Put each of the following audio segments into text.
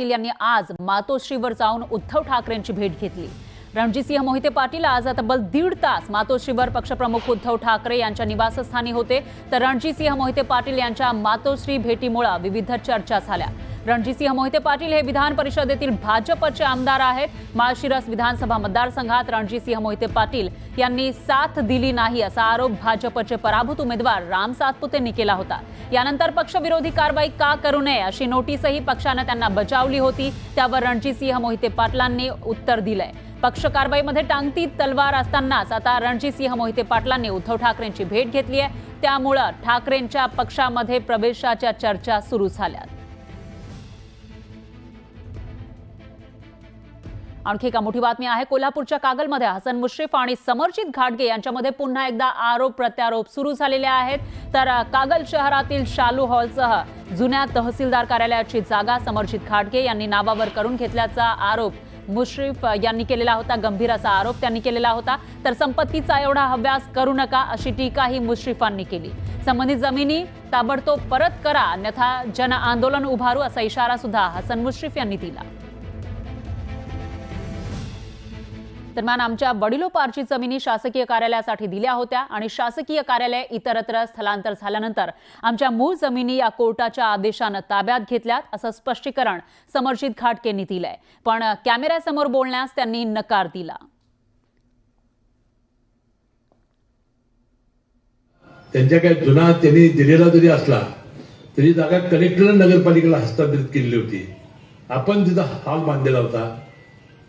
यांनी आज मातोश्रीवर जाऊन उद्धव ठाकरेंची भेट घेतली। रणजितसिंह मोहिते पाटील आज तब्बल 1.5 तास मातोश्रीवर पक्षप्रमुख उद्धव ठाकरे यांच्या निवासस्थानी होते। तर रणजितसिंह मोहिते पाटील यांच्या मातोश्री भेटीमुळे विविध चर्चा झाल्या। रणजितसिंह मोहिते पाटील हे विधान परिषदेतील भाजपचे आमदार आहेत। माळशिरस विधानसभा मतदारसंघात रणजितसिंह मोहिते पाटील यांनी साथ दिली नाही असा आरोप भाजपचे पराभूत उमेदवार राम सातपुतेंनी केला होता। यानंतर पक्षविरोधी कारवाई का करू नये अशी नोटीसही पक्षाने त्यांना बजावली होती। त्यावर रणजितसिंह मोहिते पाटलांनी उत्तर दिलंय। पक्ष कारवाईमध्ये टांगती तलवार असतानाच आता रणजितसिंह मोहिते पाटलांनी उद्धव ठाकरेंची भेट घेतली आहे। त्यामुळे ठाकरेंच्या पक्षामध्ये प्रवेशाच्या चर्चा सुरू झाल्या। आणखी एक मोठी बातमी आहे। कोल्हापूरच्या कागलमध्ये हसन मुश्रीफ आणि समरजित घाटगे यांच्यामध्ये पुन्हा एकदा आरोप प्रत्यारोप सुरू झालेले आहेत। तर कागल शहरातील शालू हॉलसह जुन्या तहसीलदार कार्यालयाची जागा समरजित घाटगे यांनी नावावर करून घेतल्याचा आरोप मुश्रीफ यांनी केलेला होता। गंभीर असा आरोप त्यांनी केलेला होता। तर संपत्तीचा एवढा हव्यास करू नका अशी टीकाही मुश्रीफांनी केली। संबंधित जमिनी ताबडतोब परत करा अन्यथा जन आंदोलन उभारू असा इशारा सुद्धा हसन मुश्रीफ यांनी दिला। दरम्यान आमच्या वडिलोपार्जित जमिनी शासकीय कार्यालयासाठी दिल्या होत्या आणि शासकीय कार्यालय इतरत्र स्थलांतर झाल्यानंतर आमच्या मूळ जमिनी या कोर्टाच्या आदेशाने ताब्यात घेतल्यात असं स्पष्टीकरण समरजित घाटगेंनी दिलंय। पण कॅमेऱ्यासमोर बोलण्यास त्यांनी नकार दिला। त्यांच्या काय जुना त्यांनी दिलेला जरी असला तरी जागा कलेक्टर नगरपालिकेला हस्तांतरित केलेली होती। आपण तिथं हॉल बांधलेला होता।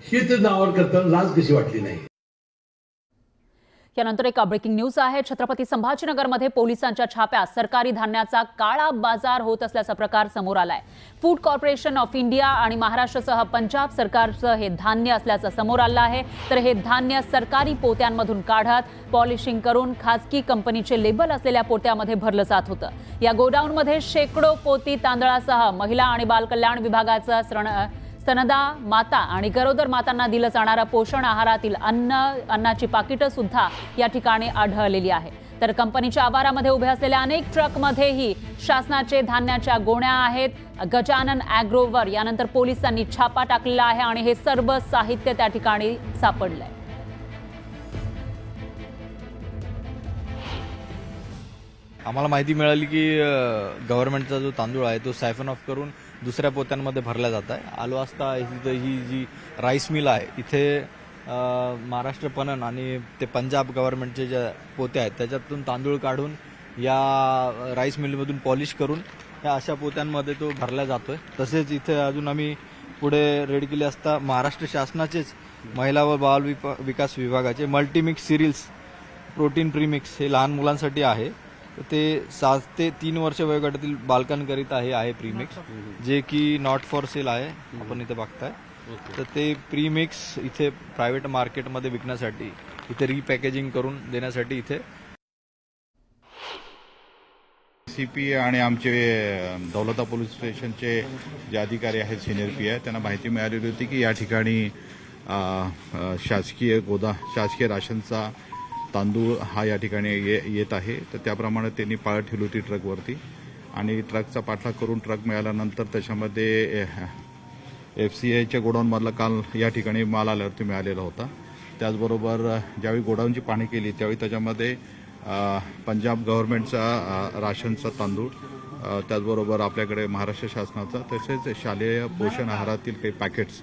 ही ते नावावर करताना लाज कशी वाटली नाही। यानंतर एक ब्रेकिंग न्यूज आहे। छत्रपती संभाजीनगरमध्ये पोलिसांच्या छाप्यात सरकारी धान्याचा काळा बाजार होत असल्याचा प्रकार समोर आलाय। फूड कॉर्पोरेशन ऑफ इंडिया आणि महाराष्ट्रासह पंजाब सरकारचं हे धान्य असल्याचं समोर आलं आहे। तर हे धान्य सरकारी पोत्यांमधून काढत पॉलिशिंग करून खासगी कंपनीचे लेबल असलेल्या पोत्यामध्ये भरलं जात होतं। या गोडाऊनमध्ये शेकडो पोती तांदळासह महिला आणि बालकल्याण विभागाचं स्तनदा माता आणि गरोदर मातांना दिलं जाणारं पोषण आहारातील अन्नाची पाकिटं सुद्धा या ठिकाणी आढळलेली आहे। तर कंपनीच्या आवारामध्ये उभे असलेल्या अनेक ट्रकमध्येही शासनाचे धान्याच्या गोण्या आहेत। गजानन ॲग्रोवर यानंतर पोलिसांनी छापा टाकलेला आहे आणि हे सर्व साहित्य त्या ठिकाणी सापडलंय। आम्हाला माहिती मिळाली की गव्हर्नमेंटचा जो तांदूळ आहे तो सायफन ऑफ करून दुसऱ्या पोत्यांमध्ये भरला जात आहे। आलो असता ही जी राईस मिल आहे इथे महाराष्ट्र पणन आणि ते पंजाब गव्हर्नमेंटचे जे पोते आहेत त्याच्यातून तांदूळ काढून या राईस मिलमधून पॉलिश करून या अशा पोत्यांमध्ये तो भरला जातोय। तसेच इथे अजून आम्ही पुढे रेड केले असता महाराष्ट्र शासनाचेच महिला व बाल विकास विभागाचे मल्टीमिक्स सिरियल्स प्रोटीन प्रीमिक्स हे लहान मुलांसाठी आहे। ते 7 ते 3 वर्ष वयोगटातील बालकांकरिता हे आहे प्रीमिक्स, जे की नॉट फॉर सेल आहे। आपण इथे बघताय तर ते प्रीमिक्स इथे प्रायव्हेट मार्केटमध्ये विकण्यासाठी इथे रिपॅकेजिंग करून देण्यासाठी इथे सीपी आणि आमचे दौलता पोलीस स्टेशनचे जे अधिकारी आहेत सिनियर पी आहे त्यांना माहिती मिळालेली होती की या ठिकाणी शासकीय राशनचा तांदूळ हा या ठिकाणी येत आहे। तर त्याप्रमाणे त्यांनी पाळत ठेवली होती ट्रकवरती आणि ट्रकचा पाठलाग करून ट्रक मिळाल्यानंतर त्याच्यामध्ये FCIच्या गोडाऊनमधला काल या ठिकाणी माल आल्यावरती मिळालेला होता। त्याचबरोबर ज्यावेळी गोडाऊनची पाहणी केली त्यावेळी त्याच्यामध्ये पंजाब गव्हर्नमेंटचा राशनचा तांदूळ त्याचबरोबर आपल्याकडे महाराष्ट्र शासनाचा तसेच शालेय पोषण आहारातील काही पॅकेट्स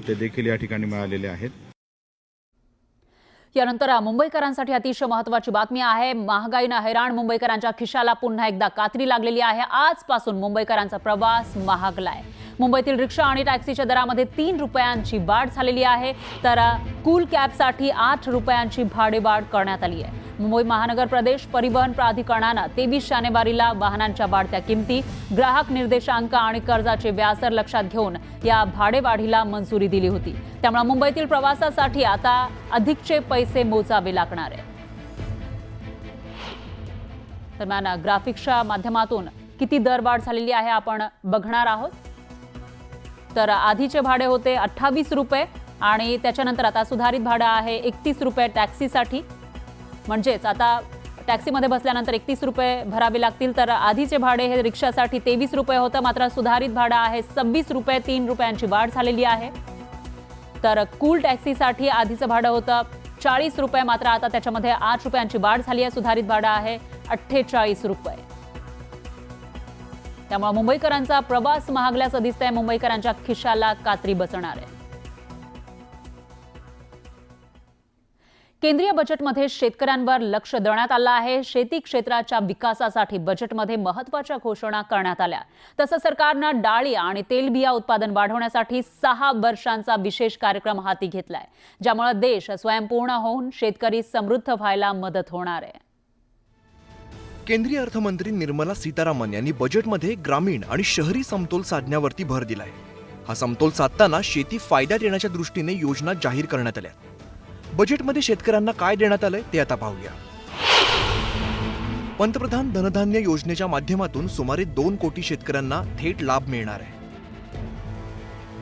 ते देखील या ठिकाणी मिळालेले आहेत। यानंतर मुंबईकरांसाठी अतिशय महत्त्वाची बातमी आहे। महागाईने हैराण मुंबईकरांच्या खिशाला पुन्हा एकदा कात्री लागलेली आहे। आजपासून मुंबईकरांचा प्रवास महागलाय। मुंबईतील रिक्षा आणि टॅक्सीच्या दरामध्ये 3 रुपयांची वाढ झालेली आहे। तर कूल कॅबसाठी 8 रुपयांची भाडेवाढ करण्यात आली आहे। मुंबई महानगर प्रदेश परिवहन प्राधिकरणाने 23 जानेवारीला वाहनांच्या वाढत्या किमती, ग्राहक निर्देशांक आणि कर्जाचे व्याजदर लक्षात घेऊन या भाडेवाढीला मंजुरी दिली होती। त्यामुळे मुंबईतील प्रवासासाठी आता अधिकचे पैसे मोजावे लागणार आहे। दरम्यान ग्राफिक्सच्या माध्यमातून किती दरवाढ झालेली आहे आपण बघणार आहोत। तर आधीचे भाडे होते 28 रुपये आणि त्याच्यानंतर आता सुधारित भाडं आहे 31 रुपये टॅक्सीसाठी। म्हणजेच आता टॅक्सीमध्ये बसल्यानंतर 31 रुपये भरावे लागतील, तर आधीचे भाडे हे रिक्षासाठी 23 रुपये होतं, मात्र सुधारित भाडं आहे 26 रुपये, 3 रुपयांची वाढ झालेली आहे. तर कूल टॅक्सीसाठी आधीचं भाडं होतं 40 रुपये, मात्र आता त्याच्यामध्ये 8 रुपयांची वाढ झाली आहे. सुधारित भाडं आहे 48 रुपये. त्यामुळे मुंबईकरांचा प्रवास महागल्याचं दिसतंय. मुंबईकरांच्या खिशाला कात्री बसणार आहे. केंद्रीय बजेटमध्ये शेतकऱ्यांवर लक्ष देण्यात आलं आहे. शेती क्षेत्राच्या विकासासाठी बजेटमध्ये महत्त्वाच्या घोषणा करण्यात आल्या. तसं सरकारनं डाळी आणि तेलबिया उत्पादन वाढवण्यासाठी 6 वर्षांचा विशेष कार्यक्रम हाती घेतलाय, ज्यामुळे देश स्वयंपूर्ण होऊन शेतकरी समृद्ध व्हायला मदत होणार आहे. केंद्रीय अर्थमंत्री निर्मला सीतारामन यांनी बजेटमध्ये ग्रामीण आणि शहरी समतोल साधण्यावरती भर दिलाय. हा समतोल साधताना शेती फायद्यात येण्याच्या दृष्टीने योजना जाहीर करण्यात आल्या. बजेटमध्ये शेतकऱ्यांना काय देण्यात आलंय ते आता पाहूया. पंतप्रधान धनधान्य योजनेच्या माध्यमातून सुमारे 2 कोटी शेतकऱ्यांना थेट लाभ मिळणार आहे.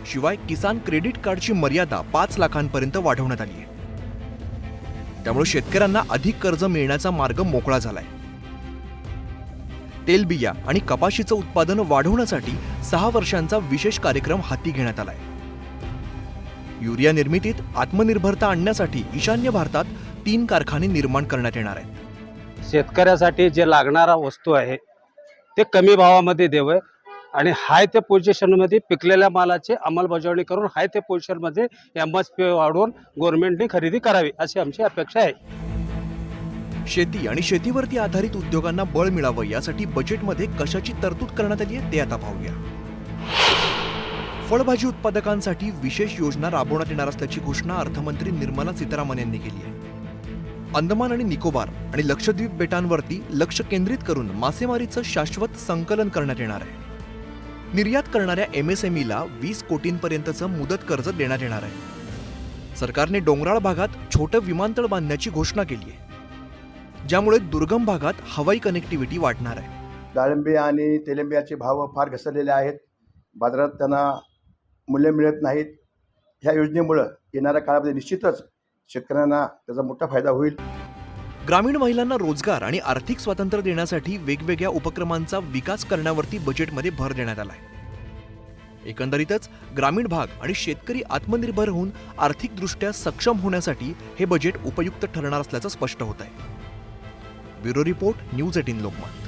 शिवाय किसान क्रेडिट कार्डची मर्यादा 5 लाखांपर्यंत वाढवण्यात आली आहे. त्यामुळे शेतकऱ्यांना अधिक कर्ज मिळण्याचा मार्ग मोकळा झालाय. तेलबिया आणि कपाशीचं उत्पादन वाढवण्यासाठी 6 वर्षांचा विशेष कार्यक्रम हाती घेण्यात आलाय. युरिया निर्मितीत आत्मनिर्भरता आणण्यासाठी ईशान्य भारतात 3 कारखाने निर्माण करण्यात येणार आहेत. शेतकऱ्यासाठी जे लागणारा वस्तू आहे ते कमी भावामध्ये द्यावं आणि हाय त्या पोझिशनमध्ये पिकलेल्या मालाची अंमलबजावणी करून हाय त्या पोझिशनमध्ये MSP वाढवून गव्हर्नमेंटने खरेदी करावी अशी आमची अपेक्षा आहे. शेती आणि शेतीवरती आधारित उद्योगांना बळ मिळावं यासाठी बजेटमध्ये कशाची तरतूद करण्यात आली आहे ते आता पाहूया. फळभाजी उत्पादकांसाठी विशेष योजना राबवण्यात येणार असल्याची घोषणा अर्थमंत्री निर्मला सीतारामन यांनी केली आहे. अंदमान आणि निकोबार आणि लक्षद्वीप बेटांवरती लक्ष केंद्रित करून मासेमारीचं शाश्वत संकलन करण्यात येणार आहे. निर्यात करणाऱ्या MSMEला 20 कोटींपर्यंतचं मुदत कर्ज देण्यात येणार आहे. सरकारने डोंगराळ भागात छोटं विमानतळ बांधण्याची घोषणा केली आहे, ज्यामुळे दुर्गम भागात हवाई कनेक्टिव्हिटी वाढणार आहे. डाळिंबे आणि तेलिंबियाचे भाव फार घसरलेले आहेत. बाजारात त्यांना मूल्य मिळत नाहीत. ह्या योजनेमुळं येणाऱ्या काळामध्ये निश्चितच शेतकऱ्यांना त्याचा मोठा फायदा होईल. ग्रामीण महिलांना रोजगार आणि आर्थिक स्वातंत्र्य देण्यासाठी वेगवेगळ्या उपक्रमांचा विकास करण्यावरती बजेटमध्ये भर देण्यात आलाय. एकंदरीतच ग्रामीण भाग आणि शेतकरी आत्मनिर्भर होऊन आर्थिकदृष्ट्या सक्षम होण्यासाठी हे बजेट उपयुक्त ठरणार असल्याचं स्पष्ट होत आहे. Bureau report, news 18 Lokmat.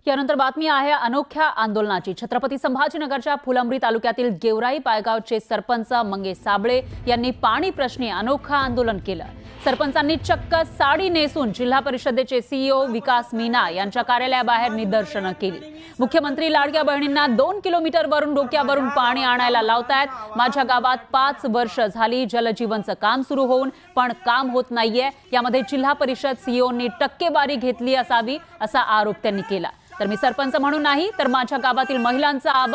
यानंतर बातमी आहे अनोख्या आंदोलनाची. छत्रपती संभाजीनगरच्या फुलंब्री तालुक्यातील गेवराई पायगावचे सरपंच मंगेश साबळे यांनी पाणी प्रश्नी अनोखं आंदोलन केलं. सरपंचांनी चक्क साडी नेसून जिल्हा परिषदेचे CEO विकास मीना यांच्या कार्यालयाबाहेर निदर्शनं केली. मुख्यमंत्री लाडक्या बहिणींना 2 किलोमीटरवरून डोक्यावरून पाणी आणायला लावतायत. माझ्या गावात 5 वर्ष झाली जलजीवनचं काम सुरू होऊन पण काम होत नाहीये. यामध्ये जिल्हा परिषद CEOंनी टक्केवारी घेतली असावी असा आरोप त्यांनी केला. तर मी सरपंच म्हणून नाही तर माझ्या गावातील महिलांचा आवाज